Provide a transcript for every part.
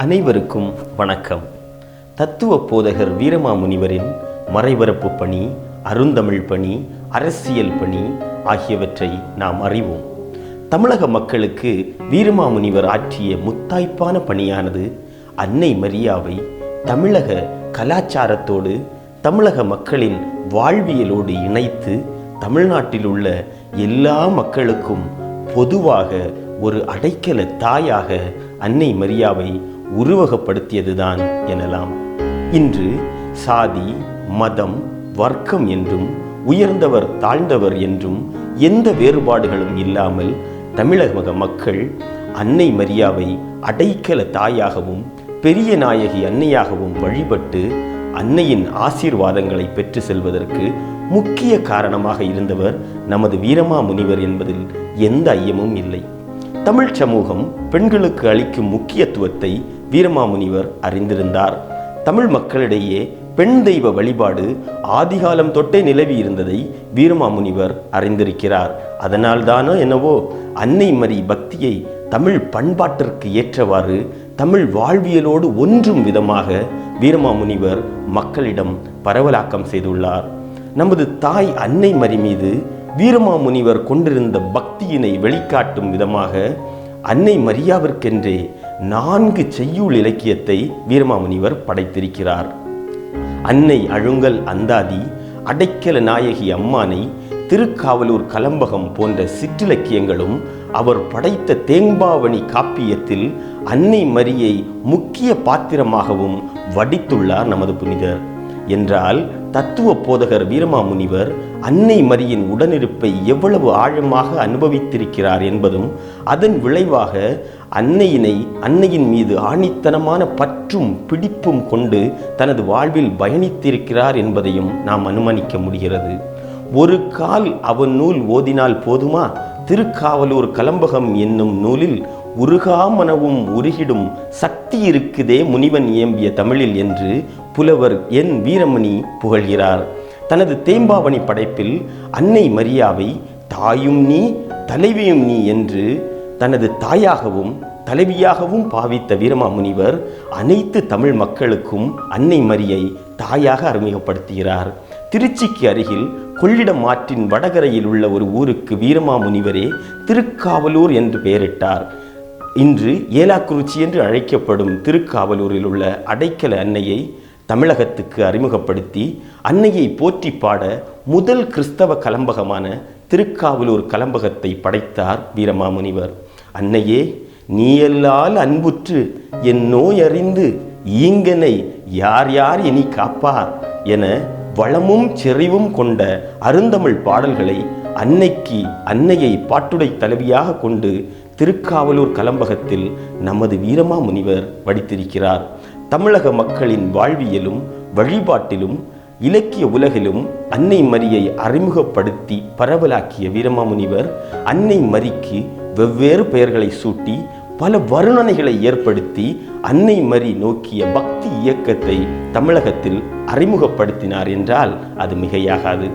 அனைவருக்கும் வணக்கம். தத்துவ போதகர் வீரமாமுனிவரின் மறைபரப்பு பணி, அருந்தமிழ் பணி, அரசியல் பணி ஆகியவற்றை நாம் அறிவோம். தமிழக மக்களுக்கு வீரமாமுனிவர் ஆற்றிய முத்தாய்ப்பான பணியானது அன்னை மரியாவை தமிழக கலாச்சாரத்தோடு தமிழக மக்களின் வாழ்வியலோடு இணைத்து தமிழ்நாட்டில் உள்ள எல்லா மக்களுக்கும் பொதுவாக ஒரு அடைக்கல தாயாக அன்னை மரியாவை உருவகப்படுத்தியதுதான் எனலாம். இன்று சாதி, மதம், வர்க்கம் என்றும் உயர்ந்தவர் தாழ்ந்தவர் என்றும் எந்த வேறுபாடுகளும் இல்லாமல் தமிழக மக்கள் அன்னை மரியாவை அடைக்கல தாயாகவும் பெரிய நாயகி அன்னையாகவும் வழிபட்டு அன்னையின் ஆசீர்வாதங்களை பெற்று செல்வதற்கு முக்கிய காரணமாக இருந்தவர் நமது வீரமாமுனிவர் என்பதில் எந்த ஐயமும் இல்லை. தமிழ் சமூகம் பெண்களுக்கு அளிக்கும் முக்கியத்துவத்தை வீரமாமுனிவர் அறிந்திருந்தார். தமிழ் மக்களிடையே பெண் தெய்வ வழிபாடு ஆதிகாலம் தொட்டே நிலவி இருந்ததை வீரமாமுனிவர் அறிந்திருக்கிறார். அதனால்தானோ என்னவோ அன்னை மரி பக்தியை தமிழ் பண்பாட்டிற்கு ஏற்றவாறு தமிழ் வாழ்வியலோடு ஒன்றும் விதமாக வீரமாமுனிவர் மக்களிடம் பரவலாக்கம் செய்துள்ளார். நமது தாய் அன்னை மரி மீது வீரமாமுனிவர் கொண்டிருந்த பக்தியினை வெளிக்காட்டும் விதமாக அன்னை மரியாவிற்கென்றே 4 செய்யுள் இலக்கியத்தை வீரமாமுனிவர் படைத்திருக்கிறார். அன்னை அழுங்கல் அந்தாதி, அடைக்கல நாயகி அம்மானை, திருக்காவலூர் கலம்பகம் போன்ற சிற்றிலக்கியங்களும் அவர் படைத்த தேம்பாவணி காப்பியத்தில் அன்னை மரியை முக்கிய பாத்திரமாகவும் வடித்துள்ளார் நமது புனிதர். என்றால் தத்துவ போதகர் வீரமாமுனிவர் அன்னை மரியின் உடனிருப்பை எவ்வளவு ஆழமாக அனுபவித்திருக்கிறார் என்பதும் அதன் விளைவாக அன்னையின் மீது ஆணித்தனமான பற்றும் பிடிப்பும் கொண்டு தனது வாழ்வில் பயணித்திருக்கிறார் என்பதையும் நாம் அனுமானிக்க முடிகிறது. ஒரு கால் அவன் நூல் ஓதினால் போதுமா? திருக்காவலூர் கலம்பகம் என்னும் நூலில் உருகாமனவும் உருகிடும் சக்தி இருக்குதே முனிவன் இயம்பிய தமிழில் என்று புலவர் என் வீரமணி புகழ்கிறார். தனது தேம்பாவணி படைப்பில் அன்னை மரியாவை தாயும் நீ தலைவியும் நீ என்று தனது தாயாகவும் தலைவியாகவும் பாவித்த வீரமாமுனிவர் அனைத்து தமிழ் மக்களுக்கும் அன்னை மரியை தாயாக அறிமுகப்படுத்துகிறார். திருச்சிக்கு அருகில் கொள்ளிடம் ஆற்றின் வடகரையில் உள்ள ஒரு ஊருக்கு வீரமாமுனிவரே திருக்காவலூர் என்று பெயரிட்டார். இன்று ஏலாக்குறிச்சி என்று அழைக்கப்படும் திருக்காவலூரில் உள்ள அடைக்கல அன்னையை தமிழகத்துக்கு அறிமுகப்படுத்தி அன்னையை போற்றி பாட முதல் கிறிஸ்தவ கலம்பகமான திருக்காவலூர் கலம்பகத்தை படைத்தார் வீரமாமுனிவர். அன்னையே, நீயல்லால் அன்புற்று என் நோய் அறிந்து ஈங்கனை யார் யார் இனி காப்பார் என வளமும் செறிவும் கொண்ட அருந்தமிழ் பாடல்களை அன்னையை பாட்டுடை தலைவியாக கொண்டு திருக்காவலூர் கலம்பகத்தில் நமது வீரமாமுனிவர் வடித்திருக்கிறார். தமிழக மக்களின் வாழ்வியலும் வழிபாட்டிலும் இலக்கிய உலகிலும் அன்னை மரியை அறிமுகப்படுத்தி பரவலாக்கிய வீரமாமுனிவர் அன்னை மரிக்கு வெவ்வேறு பெயர்களை சூட்டி பல வர்ணனைகளை ஏற்படுத்தி அன்னை மரி நோக்கிய பக்தி இயக்கத்தை தமிழகத்தில் அறிமுகப்படுத்தினார் என்றால் அது மிகையாகாது.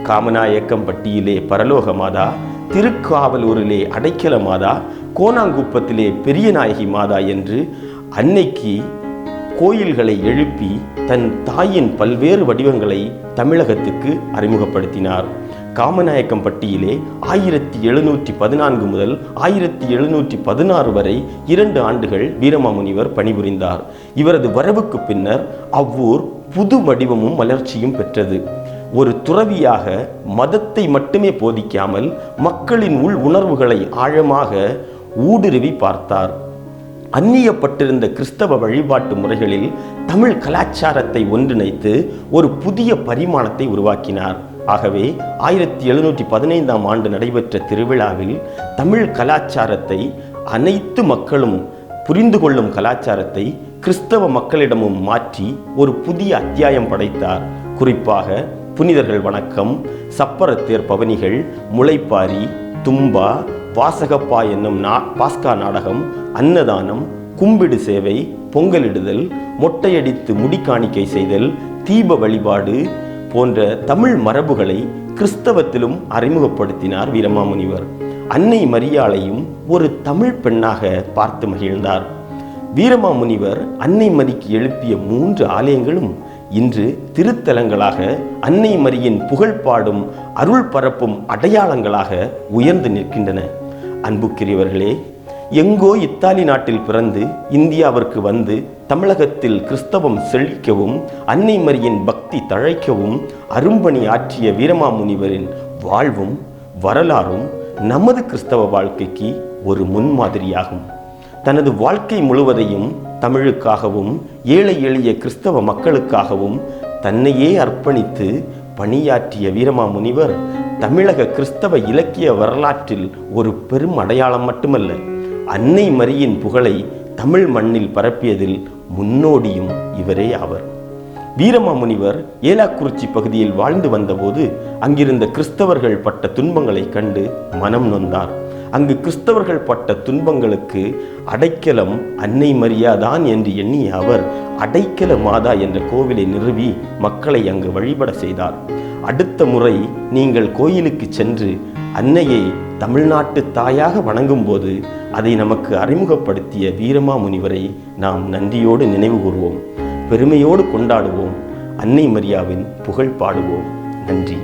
காமநாயக்கம்பட்டியிலே பரலோக மாதா, திருக்காவலூரிலே அடைக்கல மாதா, கோனாங்குப்பத்திலே பெரிய நாயகி மாதா என்று அன்னைக்கு கோயில்களை எழுப்பி தன் தாயின் பல்வேறு வடிவங்களை தமிழகத்துக்கு அறிமுகப்படுத்தினார். காமநாயக்கம்பட்டியிலே 1714 முதல் 1716 வரை 2 ஆண்டுகள் வீரமாமுனிவர் பணிபுரிந்தார். இவரது வரவுக்கு பின்னர் அவ்வூர் புது வடிவமும் வளர்ச்சியும் பெற்றது. ஒரு துறவியாக மதத்தை மட்டுமே போதிக்காமல் மக்களின் உள் உணர்வுகளை ஆழமாக ஊடுருவி பார்த்தார். அந்நியப்பட்டிருந்த கிறிஸ்தவ வழிபாட்டு முறைகளில் தமிழ் கலாச்சாரத்தை ஒன்றிணைத்து ஒரு புதிய பரிமாணத்தை உருவாக்கினார். ஆகவே 1715ஆம் ஆண்டு நடைபெற்ற திருவிழாவில் தமிழ் கலாச்சாரத்தை அனைத்து மக்களும் புரிந்து கொள்ளும் கலாச்சாரத்தை கிறிஸ்தவ மக்களிடமும் மாற்றி ஒரு புதிய அத்தியாயம் படைத்தார். குறிப்பாக புனிதர்கள் வணக்கம், சப்பரத்தேர் பவனிகள், முளைப்பாரி, தும்பா, வாசகப்பா என்னும் பாஸ்கா நாடகம், அன்னதானம், கும்பிடு சேவை, பொங்கலிடுதல், மொட்டையடித்து முடிக்காணிக்கை செய்தல், தீப வழிபாடு போன்ற தமிழ் மரபுகளை கிறிஸ்தவத்திலும் அறிமுகப்படுத்தினார் வீரமாமுனிவர். அன்னை மரியாளையும் ஒரு தமிழ் பெண்ணாக பார்த்து மகிழ்ந்தார். வீரமாமுனிவர் அன்னை மரிக்கு எழுப்பிய 3 ஆலயங்களும் இன்று திருத்தலங்களாக அன்னை மரியின் புகழ் பாடும் அருள் பரப்பும் அடையாளங்களாக உயர்ந்து நிற்கின்றன. அன்புக்குரியவர்களே, எங்கோ இத்தாலி நாட்டில் பிறந்து இந்தியாவிற்கு வந்து தமிழகத்தில் கிறிஸ்தவம் செழிக்கவும் அன்னை மரியின் பக்தி தழைக்கவும் அரும்பணி ஆற்றிய வீரமாமுனிவரின் வாழ்வும் வரலாறும் நமது கிறிஸ்தவ வாழ்க்கைக்கு ஒரு முன்மாதிரியாகும். தனது வாழ்க்கை முழுவதையும் தமிழுக்காகவும் ஏழை எளிய கிறிஸ்தவ மக்களுக்காகவும் தன்னையே அர்ப்பணித்து பணியாற்றிய வீரமாமுனிவர் தமிழக கிறிஸ்தவ இலக்கிய வரலாற்றில் ஒரு பெரும் அடையாளம் மட்டுமல்ல, அன்னை மரியின் புகழை தமிழ் மண்ணில் பரப்பியதில் முன்னோடியும் இவரே ஆவர். வீரமாமுனிவர் ஏலாக்குறிச்சி பகுதியில் வாழ்ந்து வந்தபோது அங்கிருந்த கிறிஸ்தவர்கள் பட்ட துன்பங்களை கண்டு மனம் நொந்தார். அங்கு கிறிஸ்தவர்கள் பட்ட துன்பங்களுக்கு அடைக்கலம் அன்னை மரியாதான் என்று எண்ணிய அவர் அடைக்கல மாதா என்ற கோவிலை நிறுவி மக்களை அங்கு வழிபட செய்தார். அடுத்த முறை நீங்கள் கோயிலுக்கு சென்று அன்னையை தமிழ்நாட்டு தாயாக வணங்கும் போது அதை நமக்கு அறிமுகப்படுத்திய வீரமாமுனிவரை நாம் நன்றியோடு நினைவு கூறுவோம், பெருமையோடு கொண்டாடுவோம், அன்னை மரியாவின் புகழ் பாடுவோம். நன்றி.